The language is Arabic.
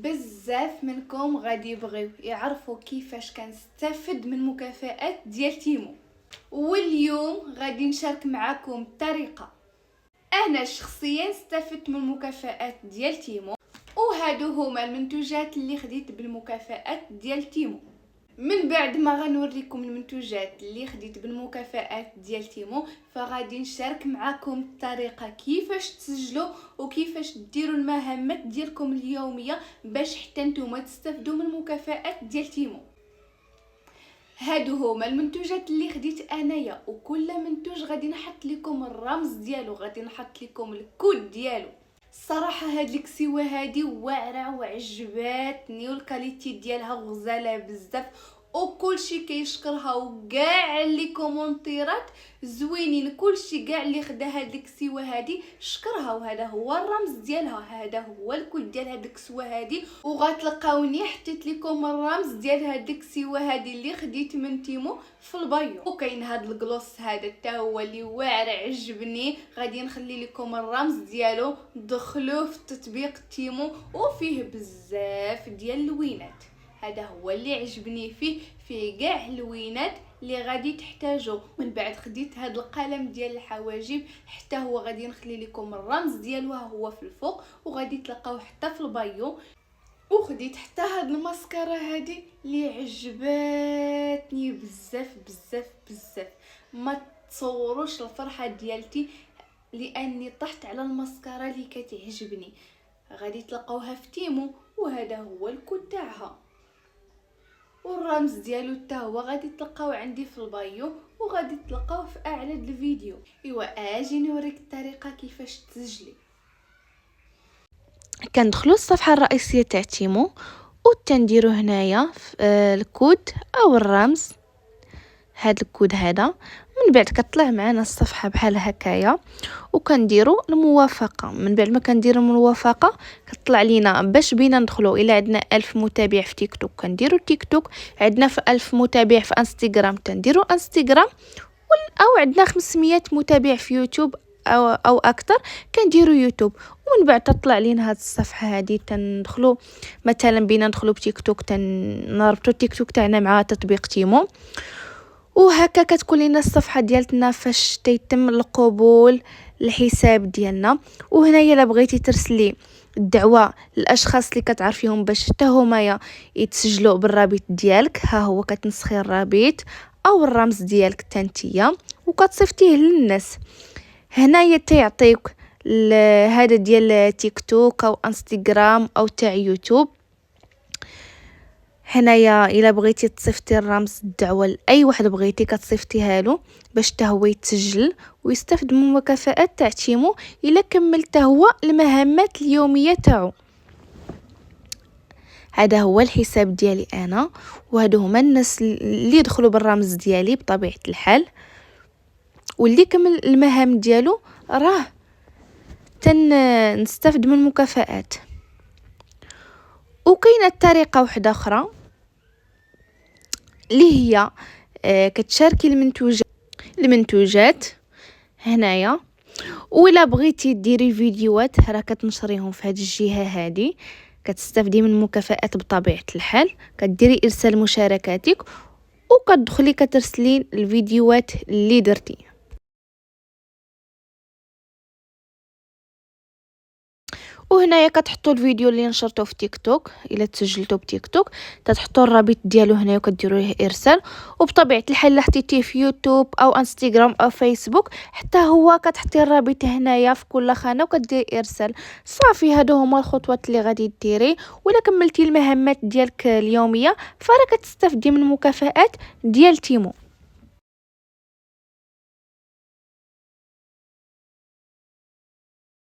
بزاف منكم غادي يبغيو يعرفوا كيفاش كنستافد من المكافآت ديال تيمو، واليوم غادي نشارك معكم طريقه انا شخصيا استفدت من المكافآت ديال تيمو، وهادو هما المنتوجات اللي خديت بالمكافآت ديال تيمو. من بعد ما غنوريكم المنتوجات اللي خديت بالمكافآت ديال تيمو، فغادي نشارك معكم الطريقه كيفاش تسجلوا وكيفاش ديروا المهمات ديالكم اليوميه باش حتى نتوما تستافدوا من المكافآت ديال تيمو. هادو هما المنتوجات اللي خديت انايا، وكل منتوج غادي نحط لكم الرمز ديالو، غادي نحط لكم الكود ديالو. الصراحه هاد الكسيوه هادي واعره وعجباتني، والكاليتي ديالها غزاله بزاف، وكلشي كيشكرها، وكاع لي كومونتيرات زوينين، كلشي كاع اللي خدا هاد الكسيوه هادي شكرها، وهذا هو الرمز ديالها، هذا هو الكود ديال هاد الكسوه هادي. وغتلقاوني حطيت لكم الرمز ديال هاد الكسيوه هادي اللي خديت من تيمو في البايو. وكاين هاد الكلوس هذا حتى هو اللي واعر عجبني، غادي نخلي لكم الرمز ديالو، دخلوه في تطبيق تيمو وفيه بزاف ديال اللوينات. هذا هو اللي عجبني فيه كاع اللوينات اللي غادي تحتاجوا. من بعد خديت هذا القلم ديال الحواجب، حتى هو غادي نخلي لكم الرمز ديالو هو في الفوق، وغادي تلقاوه حتى في البايو. وخديت حتى هاد الماسكارا هادي اللي عجباتني بزاف بزاف بزاف، ما تصوروش الفرحه ديالتي لاني طحت على الماسكارا اللي كتعجبني. غادي تلقاوها في تيمو، وهذا هو الكود تاعها، والرمز ديالو حتى هو غادي تلقاو عندي في البايو، وغادي تلقاوه في اعلى الفيديو. اجي نوريك الطريقه كيفاش تسجلي. كندخلوا الصفحه الرئيسيه تاع تيمو، وتنديروا هنايا الكود او الرمز، هذا الكود هذا. من بعد كطلع معنا الصفحه بحال هكايا، وكنديروا الموافقه. من بعد ما كنديروا الموافقه كطلع لينا باش بينا ندخلوا. الى عندنا 1000 متابع في تيك توك كنديروا تيك توك، عندنا في 1000 متابع في انستغرام كنديروا انستغرام، او عندنا 500 متابع في يوتيوب او اكثر كنديروا يوتيوب. ومن بعد تطلع لينا هاد الصفحه هذه، تندخلوا مثلا بينا ندخلوا بتيك توك، نربطوا التيك توك تاعنا مع تطبيق تيمو، وهكا كتكون لنا الصفحه ديالتنا فاش تيتم القبول الحساب ديالنا. وهنايا الا بغيتي ترسلي الدعوه للاشخاص اللي كتعرفيهم باش حتى هما يتسجلوا بالرابط ديالك، ها هو كتنسخي الرابط او الرمز ديالك تانتيا وكتصيفطيه للناس. هنايا تيعطيك هذا ديال تيك توك او انستغرام او تاع يوتيوب. هنايا الا بغيتي تصيفطي الرمز الدعوه لاي واحد بغيتي كتصيفطيها له باش حتى هو يتسجل ويستافد من المكافآت تاع تيمو الا كملت هو المهمات اليوميه تاعو. هذا هو الحساب ديالي انا، وهادو هما الناس اللي دخلوا بالرمز ديالي بطبيعه الحال، واللي كمل المهام ديالو راه نستافد من المكافآت. وكاينه طريقه واحده اخرى اللي هي كتشاركي المنتوجات هنايا، ولا بغيتي ديري فيديوهات راه كتنشريهم في هذه الجهه هذه، كتستافدي من المكافآت بطبيعه الحال. كديري ارسال مشاركاتك وكتدخلي كترسلي الفيديوهات اللي درتي. وهنايا كتحطوا الفيديو اللي نشرته في تيك توك، الا تسجلتوا بتيك توك تحطوا الرابط ديالو هنايا وكديروا له ارسال. وبطبيعه الحال الا حطيتيه في يوتيوب او انستغرام او فيسبوك حتى هو كتحطي الرابط هنايا في كل خانه وكديري ارسال. صافي هادو هما الخطوات اللي غادي ديري، ولا كملتي المهمات ديالك اليوميه فراه كتستافدي من المكافآت ديال تيمو.